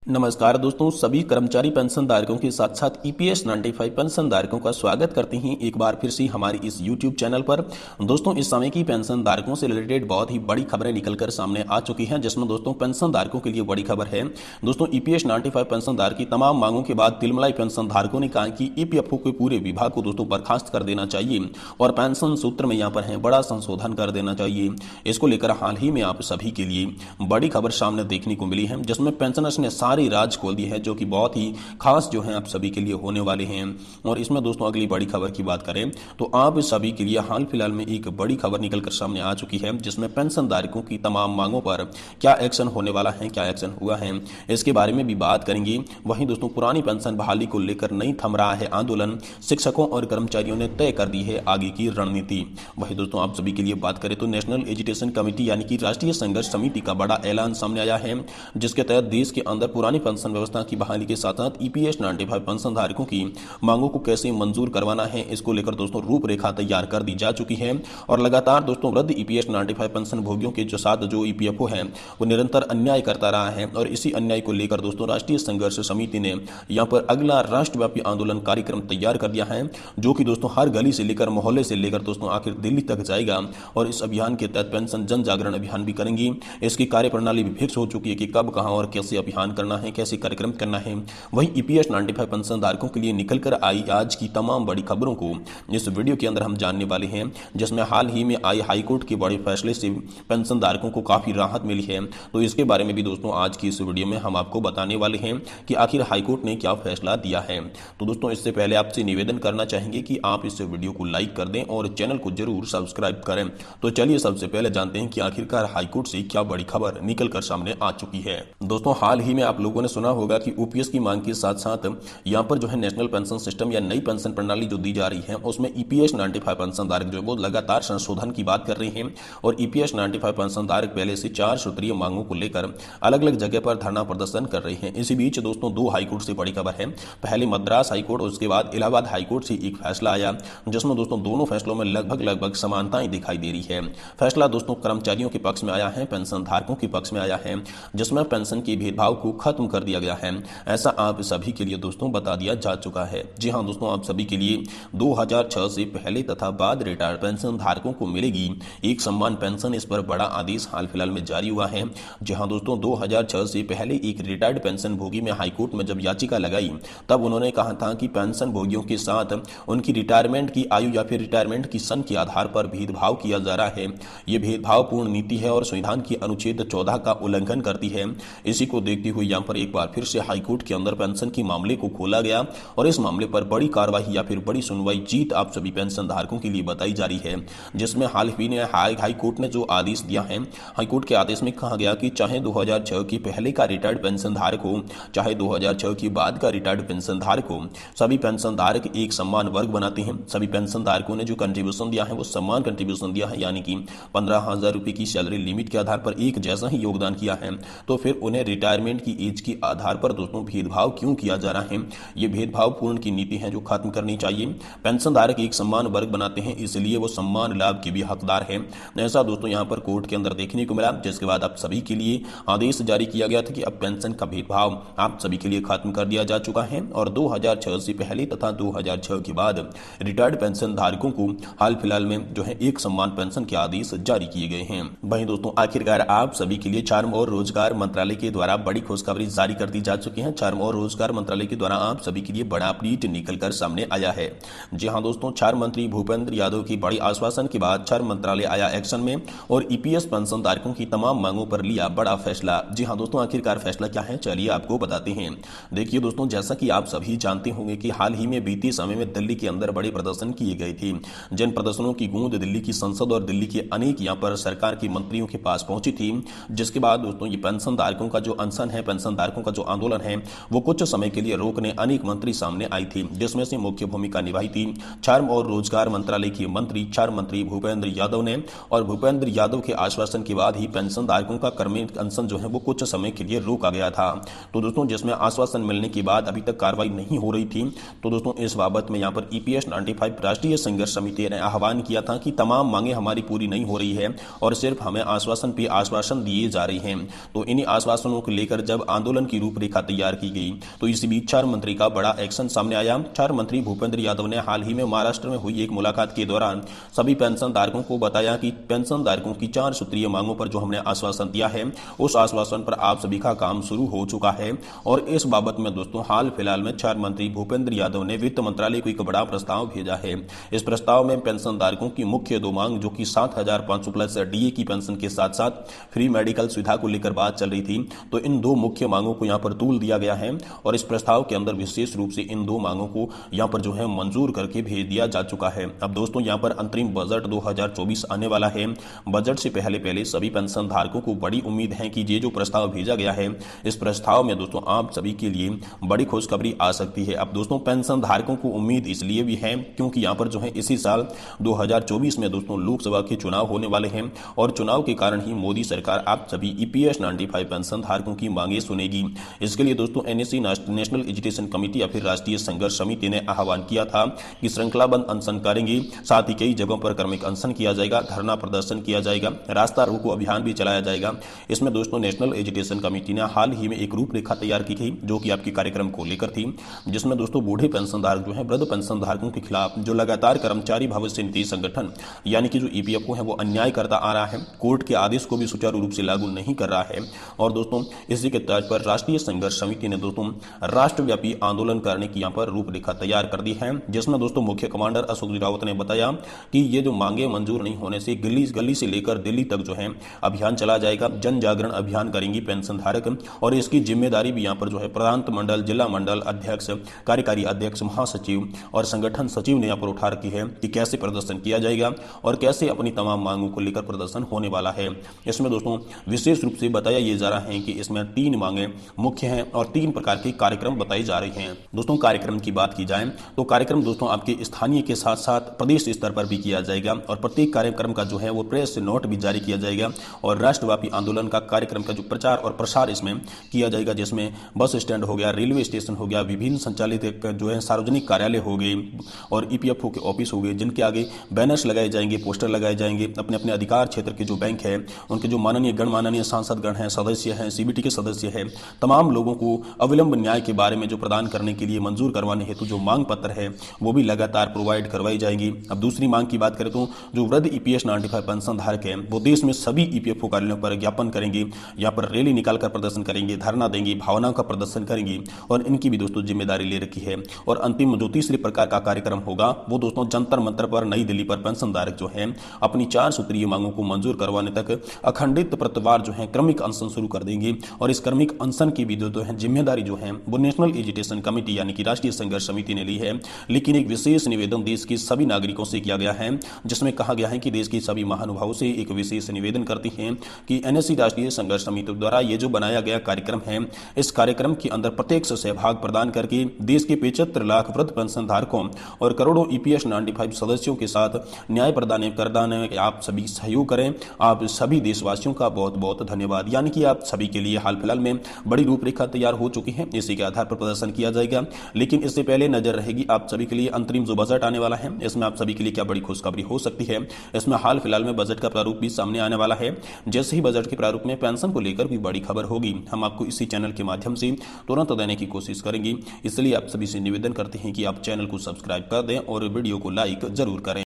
नमस्कार दोस्तों, सभी कर्मचारी पेंशन धारकों के साथ साथ ईपीएस 95 पेंशन धारकों का स्वागत करते हैं एक बार फिर से हमारे इस यूट्यूब चैनल पर। दोस्तों, इस समय की पेंशन धारकों से रिलेटेड बहुत ही बड़ी खबरें निकलकर सामने आ चुकी हैं, जिसमें दोस्तों पेंशन धारकों के लिए बड़ी खबर है। दोस्तों, ईपीएस 95 पेंशन धारक की तमाम मांगों के बाद तिलमलाई पेंशन धारकों ने कहा कि ईपीएफओ के पूरे विभाग को दोस्तों बर्खास्त कर देना चाहिए और पेंशन सूत्र में यहाँ पर है बड़ा संशोधन कर देना चाहिए। इसको लेकर हाल ही में आप सभी के लिए बड़ी खबर सामने देखने को मिली है, जिसमें पेंशनर्स ने सारी राज खोल दी है, जो कि बहुत ही खास जो है आप सभी के लिए होने वाले हैं। और इसमें दोस्तों अगली बड़ी खबर की बात करें तो आप सभी के लिए हाल फिलहाल में एक बड़ी खबर निकलकर सामने आ चुकी है, जिसमें पेंशन धारकों की तमाम मांगों पर क्या एक्शन होने वाला है, क्या एक्शन हुआ है, इसके बारे में भी बात करेंगे। वहीं दोस्तों पुरानी पेंशन बहाली को लेकर नहीं थम रहा है आंदोलन, शिक्षकों और कर्मचारियों ने तय कर दी है आगे की रणनीति। वहीं दोस्तों आप सभी के लिए बात करें तो नेशनल एजुकेशन कमेटी यानी कि राष्ट्रीय संघर्ष समिति का बड़ा ऐलान सामने आया है, जिसके तहत देश के अंदर पुरानी पेंशन व्यवस्था की बहाली के साथ साथ ईपीएस 95 पेंशन धारकों की मांगों को कैसे मंजूर करवाना है, इसको लेकर दोस्तों रूपरेखा तैयार कर दी जा चुकी है। और लगातार दोस्तों वृद्ध ईपीएस 95 पेंशन भोगियों के साथ जो ईपीएफओ है वो निरंतर अन्याय करता रहा है, और इसी अन्याय को लेकर दोस्तों राष्ट्रीय संघर्ष समिति ने यहाँ पर अगला राष्ट्रव्यापी आंदोलन कार्यक्रम तैयार कर दिया है, जो कि दोस्तों हर गली से लेकर मोहल्ले से लेकर दोस्तों आखिर दिल्ली तक जाएगा। और इस अभियान के तहत पेंशन जन जागरण अभियान भी करेंगी। इसकी कार्यप्रणाली भी फिक्स हो चुकी है कि कब, कहां और कैसे अभियान करना है, कैसे कार्यक्रम करना है। वहीं ईपीएस 95 पेंशन धारकों के लिए निकलकर आई आज की तमाम बड़ी खबरों को इस वीडियो के अंदर हम जानने वाले हैं, जिसमें हाल ही में आई हाईकोर्ट के बड़े फैसले से पेंशन धारकों को काफी राहत मिली है। तो इसके बारे में भी दोस्तों आज की इस वीडियो में हम आपको बताने वाले हैं कि आखिर हाईकोर्ट ने क्या फैसला दिया है। तो दोस्तों इससे पहले आपसे निवेदन करना चाहेंगे कि आप इस वीडियो को लाइक कर दें और चैनल को जरूर सब्सक्राइब करें। तो चलिए सबसे पहले जानते हैं कि आखिरकार हाईकोर्ट से क्या बड़ी खबर निकलकर सामने आ चुकी है। दोस्तों हाल ही में आप लोगों ने सुना होगा कि ओपीएस की मांग के साथ साथ यहाँ पर जो है नेशनल पेंशन सिस्टम या नई पेंशन प्रणाली जो दी जा रही है उसमें ईपीएस 95 पेंशन धारक जो है वो लगातार संशोधन की बात कर रहे हैं। और ईपीएस 95 पेंशन धारक पहले से 4 सूत्रीय मांगों को लेकर अलग अलग जगह पर धरना प्रदर्शन कर रहे हैं। इसी बीच दोस्तों 2 हाईकोर्ट से बड़ी खबर है। पहले मद्रास हाईकोर्ट और उसके बाद इलाहाबाद हाईकोर्ट से एक फैसला आया, जिसमें दोस्तों दोनों फैसलों में लगभग समानताएं दिखाई दे रही है। फैसला दोस्तों कर्मचारियों के पक्ष में आया है, पेंशन धारकों के पक्ष में आया है, जिसमें पेंशन के भेदभाव को खत्म कर दिया गया है। ऐसा आप सभी के लिए दोस्तों बता दिया जा चुका है। जी हां दोस्तों, आप सभी के लिए 2006 से पहले तथा बाद रिटायर्ड पेंशन धारकों को मिलेगी एक समान पेंशन। इस पर बड़ा आदेश हाल फिलहाल में जारी हुआ है। जी हां दोस्तों, 2006 से पहले एक रिटायर्ड पेंशन भोगी में हाईकोर्ट में जब याचिका लगाई तब उन्होंने कहा था कि पेंशन भोगियों के साथ उनकी रिटायरमेंट की आयु या फिर रिटायरमेंट की सन के आधार पर भेदभाव किया जा रहा है। यह भेदभावपूर्ण नीति है और संविधान की अनुच्छेद 14 का उल्लंघन करती है। इसी को देखते हुए यहाँ पर एक बार फिर से हाईकोर्ट के अंदर पेंशन के मामले को खोला गया और इस मामले पर बड़ी कार्रवाई या फिर बड़ी सुनवाई जीत आप सभी पेंशन धारकों के लिए बताई जा रही है। जिसमें हाल ही में हाईकोर्ट ने जो आदेश दिया है, हाईकोर्ट के आदेश में कहा गया कि चाहे 2006 के पहले का रिटायर्ड पेंशन धारक हो, चाहे 2006 के बाद का रिटायर्ड पेंशन धारक हो, सभी पेंशन धारक एक समान वर्ग बनाते हैं। सभी पेंशन धारकों ने जो कंट्रीब्यूशन दिया है वो समान कंट्रीब्यूशन दिया है, यानी कि 15,000 रुपए की सैलरी लिमिट के आधार पर एक जैसा ही योगदान किया है। तो फिर उन्हें रिटायरमेंट की एज के आधार पर दोस्तों भेदभाव क्यों किया जा रहा है? ये भेदभावपूर्ण की नीति है जो खत्म करनी चाहिए। पेंशन धारक एक समान वर्ग बनाते हैं, इसलिए वो सम्मान लाभ के भी हकदार हैं। ऐसा दोस्तों यहाँ पर कोर्ट के अंदर देखने को मिला, जिसके बाद आप सभी के लिए आदेश जारी किया गया था कि अब पेंशन का भेदभाव आप सभी के लिए खत्म कर दिया जा चुका है। और 2006 से पहले तथा 2006 के बाद रिटायर्ड पेंशन धारकों को हाल फिलहाल में जो है एक समान पेंशन के आदेश जारी किए गए हैं। वहीं दोस्तों आखिरकार आप सभी के लिए श्रम और रोजगार मंत्रालय के द्वारा बड़ी खुशखबरी जारी कर दी जा चुकी है। श्रम और रोजगार मंत्रालय के द्वारा आप सभी के लिए बड़ा अपडेट निकलकर सामने आया है। जी हां दोस्तों, श्रम मंत्री भूपेंद्र यादव की बड़ी आश्वासन के बाद श्रम मंत्रालय आया एक्शन में और ईपीएस पेंशन धारकों की तमाम मांगों पर लिया बड़ा फैसला। जी हां दोस्तों, आखिरकार फैसला क्या है, चलिए आपको बताते हैं। देखिए दोस्तों, जैसा कि आप सभी जानते होंगे कि हाल ही में बीते समय में दिल्ली के अंदर बड़े प्रदर्शन किए गए थे। जिन प्रदर्शनों की गूंज दिल्ली की संसद और दिल्ली के अनेक यहाँ पर सरकार के मंत्रियों के पास पहुंची थी, जिसके बाद दोस्तों ये पेंशन धारकों का जो अनशन है, पेंशन धारकों का जो आंदोलन है, वो कुछ समय के लिए रोकने अनेक मंत्री सामने आई थी, जिसमें से मुख्य भूमिका निभाई थी श्रम और रोजगार मंत्रालय के मंत्री श्रम मंत्री भूपेंद्र यादव ने। और भूपेंद्र यादव के आश्वासन के बाद ही पेंशन धारकों का कर्मचारी अनशन जो है वो कुछ समय के लिए रोका गया था। तो दोस्तों जिसमें आश्वासन मिलने के बाद अभी तक कार्रवाई नहीं हो रही थी। तो दोस्तों इस बाबत में यहाँ पर ईपीएस 95 राष्ट्रीय संघर्ष समिति ने आह्वान किया था कि तमाम मांगे हमारी पूरी नहीं हो रही है और सिर्फ हमें आश्वासन पे आश्वासन दिए जा रहे हैं। तो इन्हीं आश्वासनों को लेकर जब आंदोलन की रूपरेखा तैयार की गई। तो इसी बीच 4 मंत्री का बड़ा एक्शन सामने आया। 4 मंत्री भूपेंद्र यादव ने हाल ही में महाराष्ट्र में हुई एक मुलाकात के दौरान सभी पेंशन धारकों को बताया कि पेंशन धारकों की 4 सूत्रीय मांगों पर जो हमने आश्वासन दिया है, उस आश्वासन पर आप सभी का काम शुरू हो चुका है। और इस बाबत में दोस्तों हाल फिलहाल में 4 मंत्री भूपेंद्र यादव ने वित्त मंत्रालय को एक बड़ा प्रस्ताव भेजा है। इस प्रस्ताव में पेंशन धारकों की मुख्य 2 मांग, जो कि 7,500 प्लस डीए की पेंशन के साथ साथ फ्री मेडिकल सुविधा को लेकर बात चल रही थी, तो इन 2 मुख्य मांगों को यहां पर तूल दिया गया है और इस प्रस्ताव के अंदर विशेष रूप से इन 2 मांगों को यहां पर जो है मंजूर करके भेज दिया जा चुका है। अब दोस्तों यहां पर अंतरिम बजट 2024 आने वाला है। बजट से पहले सभी पेंशन धारकों को बड़ी उम्मीद है कि ये जो प्रस्ताव भेजा गया है, इस प्रस्ताव में दोस्तों आप सभी के लिए बड़ी खुशखबरी आ सकती है। अब दोस्तों पेंशन धारकों को उम्मीद इसलिए भी है क्योंकि यहां पर जो है इसी साल 2024 में दोस्तों लोकसभा के चुनाव होने वाले हैं और चुनाव के कारण ही मोदी सरकार आप सभी ईपीएस 95 पेंशन धारकों की मांगे सुनेगी। इसके लिए दोस्तों एनएससी नेशनल एजुकेशन कमेटी या फिर राष्ट्रीय संघर्ष समिति ने आह्वान किया था कि श्रृंखलाबंद अनशन करेंगे, साथ ही कई जगहों पर क्रमिक अनशन किया जाएगा, धरना प्रदर्शन किया जाएगा, रास्ता रोको अभियान भी चलाया जाएगा। इसमें दोस्तों नेशनल एजुकेशन कमेटी ने हाल ही में एक रूपरेखा तैयार की थी जो कि आपके कार्यक्रम को लेकर थी, जिसमें दोस्तों बूढ़े पेंशनधारक जो है वृद्ध पेंशनधारकों के खिलाफ जो लगातार कर्मचारी भविष्य निधि संगठन यानी कि जो ईपीएफओ है वो अन्याय करता आ रहा है, कोर्ट के आदेश को भी सुचारू रूप से लागू नहीं कर रहा है। और दोस्तों इसी के तर्ज पर राष्ट्रीय संघर्ष समिति ने दोस्तों राष्ट्रव्यापी आंदोलन करने की यहाँ पर रूपरेखा तैयार कर दी है, जिसमें दोस्तों मुख्य कमांडर अशोक रावत ने बताया कि ये जो मांगे मंजूर नहीं होने से गली से लेकर दिल्ली तक जो है अभियान चला जाएगा, जन जागरण अभियान करेंगी पेंशन धारक और इसकी जिम्मेदारी भी यहाँ पर जो है प्रांत मंडल, जिला मंडल अध्यक्ष, कार्यकारी अध्यक्ष, महासचिव और संगठन सचिव ने यहाँ पर उठा रखी है कि कैसे प्रदर्शन किया जाएगा और कैसे अपनी तमाम मांगों को लेकर प्रदर्शन होने वाला है। इसमें दोस्तों विशेष रूप से बताया ये जा रहा है कि इसमें 3 मांगे मुख्य हैं और 3 प्रकार के कार्यक्रम बताए जा रहे हैं। दोस्तों कार्यक्रम की बात की जाए तो कार्यक्रम दोस्तों आपके स्थानीय के साथ साथ प्रदेश स्तर पर भी किया जाएगा और प्रत्येक कार्यक्रम का जो है वो प्रेस नोट भी जारी किया जाएगा और राष्ट्रव्यापी आंदोलन का कार्यक्रम का जो प्रचार और प्रसार इसमें किया जाएगा, जिसमें बस स्टैंड हो गया, रेलवे स्टेशन हो गया, विभिन्न संचालित जो है सार्वजनिक कार्यालय हो गए और ईपीएफओ के ऑफिस हो गए, जिनके आगे बैनर्स लगाए जाएंगे, पोस्टर लगाए जाएंगे। अपने अपने अधिकार क्षेत्र के जो बैंक है, उनके जो माननीय सांसदगण हैं, सदस्य हैं, सीबीटी के सदस्य हैं, तमाम लोगों को अविलंब न्याय के बारे में जो प्रदान करने के लिए मंजूर करवाने हेतु जो मांग पत्र है वो भी लगातार प्रोवाइड करवाई जाएगी। अब दूसरी मांग की बात करें तो जो वृद्ध ईपीएस 95 पेंशन धारक है वो देश में सभी ईपीएफओ कार्यालयों पर ज्ञापन करेंगे, यहाँ पर रैली निकालकर प्रदर्शन करेंगे, धरना देंगे, भावनाओं का प्रदर्शन करेंगे और इनकी भी दोस्तों जिम्मेदारी ले रखी है। और अंतिम जो तीसरे प्रकार का कार्यक्रम होगा वो दोस्तों जंतर मंतर पर नई दिल्ली पर पेंशन धारक जो है अपनी 4 सूत्रीय मांगों को मंजूर करवाने तक अखंडित प्रतिवार जो है क्रमिक अनशन शुरू कर देंगे और इस क्रमिक अनशन की भी जो है जिम्मेदारी जो है वो नेशनल एजुकेशन कमेटी यानी कि राष्ट्रीय संघर्ष समिति ने ली है। लेकिन एक विशेष निवेदन देश के सभी नागरिकों से किया गया है, जिसमें कहा गया है कि देश के सभी महानुभावों से एक विशेष निवेदन करती हैं कि एनएससी राष्ट्रीय संघर्ष समिति द्वारा ये जो बनाया गया कार्यक्रम है, इस कार्यक्रम के अंदर प्रत्यक्ष सहभाग प्रदान करके देश के 75 लाख वृद्ध पेंशन धारकों और करोड़ों ईपीएस 95 सदस्यों के साथ न्याय प्रदान में आप सभी सहयोग करें। आप सभी देशवासियों का बहुत बहुत धन्यवाद। यानी कि आप सभी के लिए हाल फिलहाल में बड़ी रूपरेखा तैयार हो चुकी है, इसी के आधार पर प्रदर्शन किया जाएगा। लेकिन इससे पहले नजर रहेगी आप सभी के लिए अंतरिम जो बजट आने वाला है, इसमें आप सभी के लिए क्या बड़ी खुशखबरी हो सकती है। इसमें हाल फिलहाल में बजट का प्रारूप भी सामने आने वाला है। जैसे ही बजट के प्रारूप में पेंशन को लेकर भी बड़ी खबर होगी, हम आपको इसी चैनल के माध्यम से तुरंत देने की कोशिश करेंगे। इसलिए आप सभी से निवेदन करते हैं कि आप चैनल को सब्सक्राइब कर दें और वीडियो को लाइक जरूर करें।